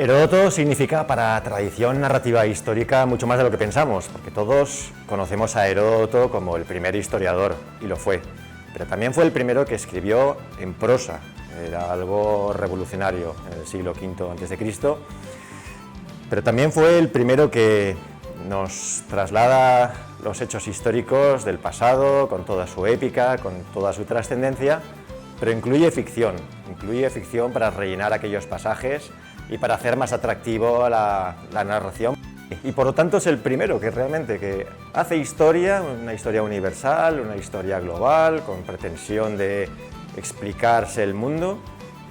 Heródoto significa para tradición narrativa histórica mucho más de lo que pensamos, porque todos conocemos a Heródoto como el primer historiador, y lo fue, pero también fue el primero que escribió en prosa, era algo revolucionario en el siglo V a.C., pero también fue el primero que nos traslada los hechos históricos del pasado, con toda su épica, con toda su trascendencia, pero incluye ficción para rellenar aquellos pasajes y para hacer más atractivo la narración. Y por lo tanto es el primero que realmente que hace historia, una historia universal, una historia global, con pretensión de explicarse el mundo,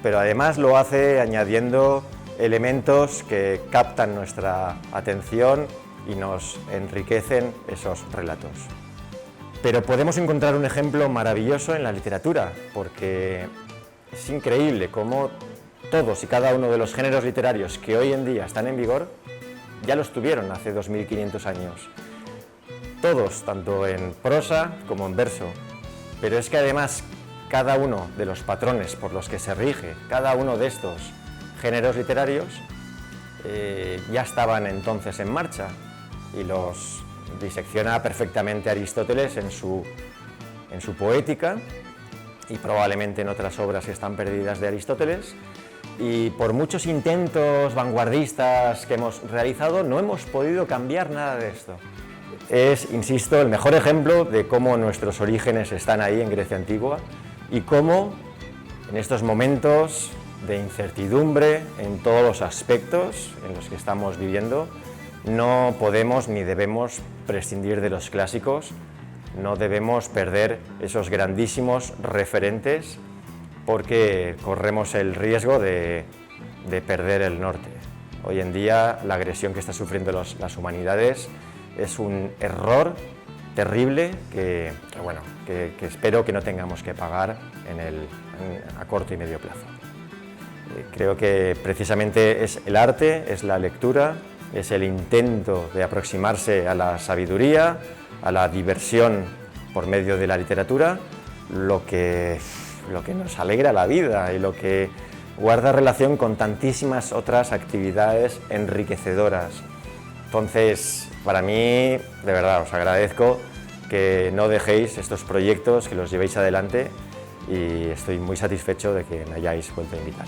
pero además lo hace añadiendo elementos que captan nuestra atención y nos enriquecen esos relatos. Pero podemos encontrar un ejemplo maravilloso en la literatura, porque es increíble cómo todos y cada uno de los géneros literarios que hoy en día están en vigor ya los tuvieron hace 2500 años. Todos, tanto en prosa como en verso. Pero es que además cada uno de los patrones por los que se rige cada uno de estos géneros literarios ya estaban entonces en marcha y los disecciona perfectamente Aristóteles en su poética y probablemente en otras obras que están perdidas de Aristóteles. Y por muchos intentos vanguardistas que hemos realizado, no hemos podido cambiar nada de esto. Es, insisto, el mejor ejemplo de cómo nuestros orígenes están ahí en Grecia antigua y cómo en estos momentos de incertidumbre en todos los aspectos en los que estamos viviendo, no podemos ni debemos prescindir de los clásicos, no debemos perder esos grandísimos referentes porque corremos el riesgo de perder el norte. Hoy en día la agresión que están sufriendo las humanidades es un error terrible que espero que no tengamos que pagar a corto y medio plazo. Creo que precisamente es el arte, es la lectura, es el intento de aproximarse a la sabiduría, a la diversión por medio de la literatura, lo que nos alegra la vida y lo que guarda relación con tantísimas otras actividades enriquecedoras. Entonces, para mí, de verdad, os agradezco que no dejéis estos proyectos, que los llevéis adelante y estoy muy satisfecho de que me hayáis vuelto a invitar.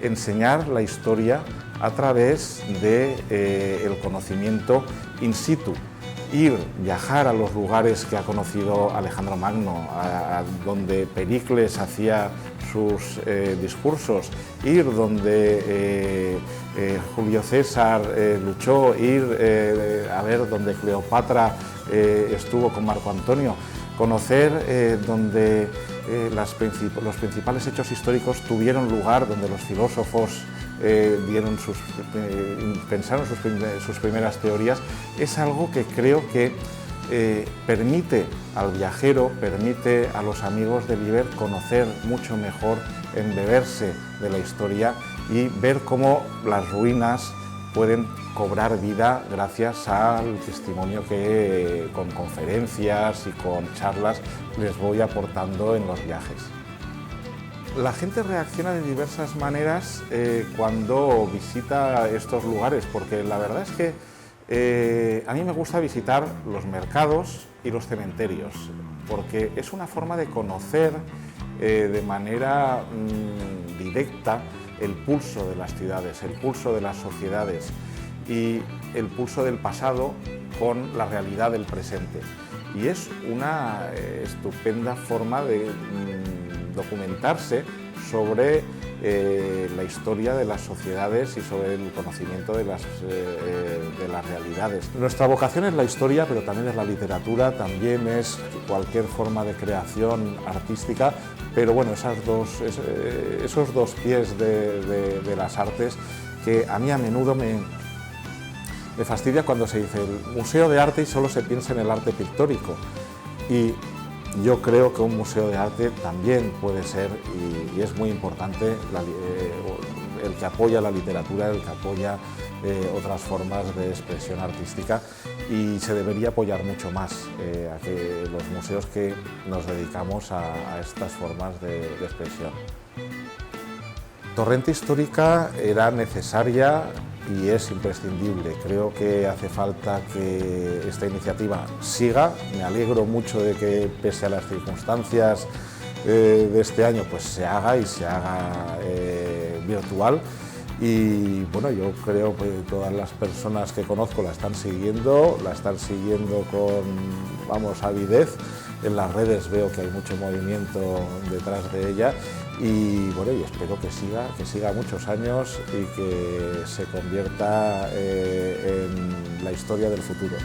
Enseñar la historia a través del conocimiento in situ, viajar a los lugares que ha conocido Alejandro Magno, donde Pericles hacía sus discursos, donde Julio César luchó, a ver donde Cleopatra estuvo con Marco Antonio, conocer donde los principales hechos históricos tuvieron lugar, donde los filósofos pensaron sus primeras teorías, es algo que creo que permite al viajero, permite a los amigos del Iber conocer mucho mejor, embeberse de la historia y ver cómo las ruinas pueden cobrar vida gracias al testimonio que con conferencias y con charlas les voy aportando en los viajes. La gente reacciona de diversas maneras cuando visita estos lugares, porque la verdad es que a mí me gusta visitar los mercados y los cementerios, porque es una forma de conocer de manera directa el pulso de las ciudades, el pulso de las sociedades y el pulso del pasado con la realidad del presente. Y es una estupenda forma de documentarse sobre la historia de las sociedades y sobre el conocimiento de las realidades. Nuestra vocación es la historia, pero también es la literatura, también es cualquier forma de creación artística, pero bueno, esos dos pies de las artes que a mí a menudo me fastidia cuando se dice el museo de arte y solo se piensa en el arte pictórico. Y yo creo que un museo de arte también puede ser, y es muy importante, el que apoya la literatura, el que apoya otras formas de expresión artística, y se debería apoyar mucho más a que los museos que nos dedicamos a estas formas de expresión. Torrente Histórica era necesaria y es imprescindible. Creo que hace falta que esta iniciativa siga. Me alegro mucho de que, pese a las circunstancias de este año, pues se haga y se haga virtual. Y bueno, yo creo que todas las personas que conozco la están siguiendo con, vamos, avidez. En las redes veo que hay mucho movimiento detrás de ella, y bueno, y espero que siga muchos años y que se convierta en la historia del futuro.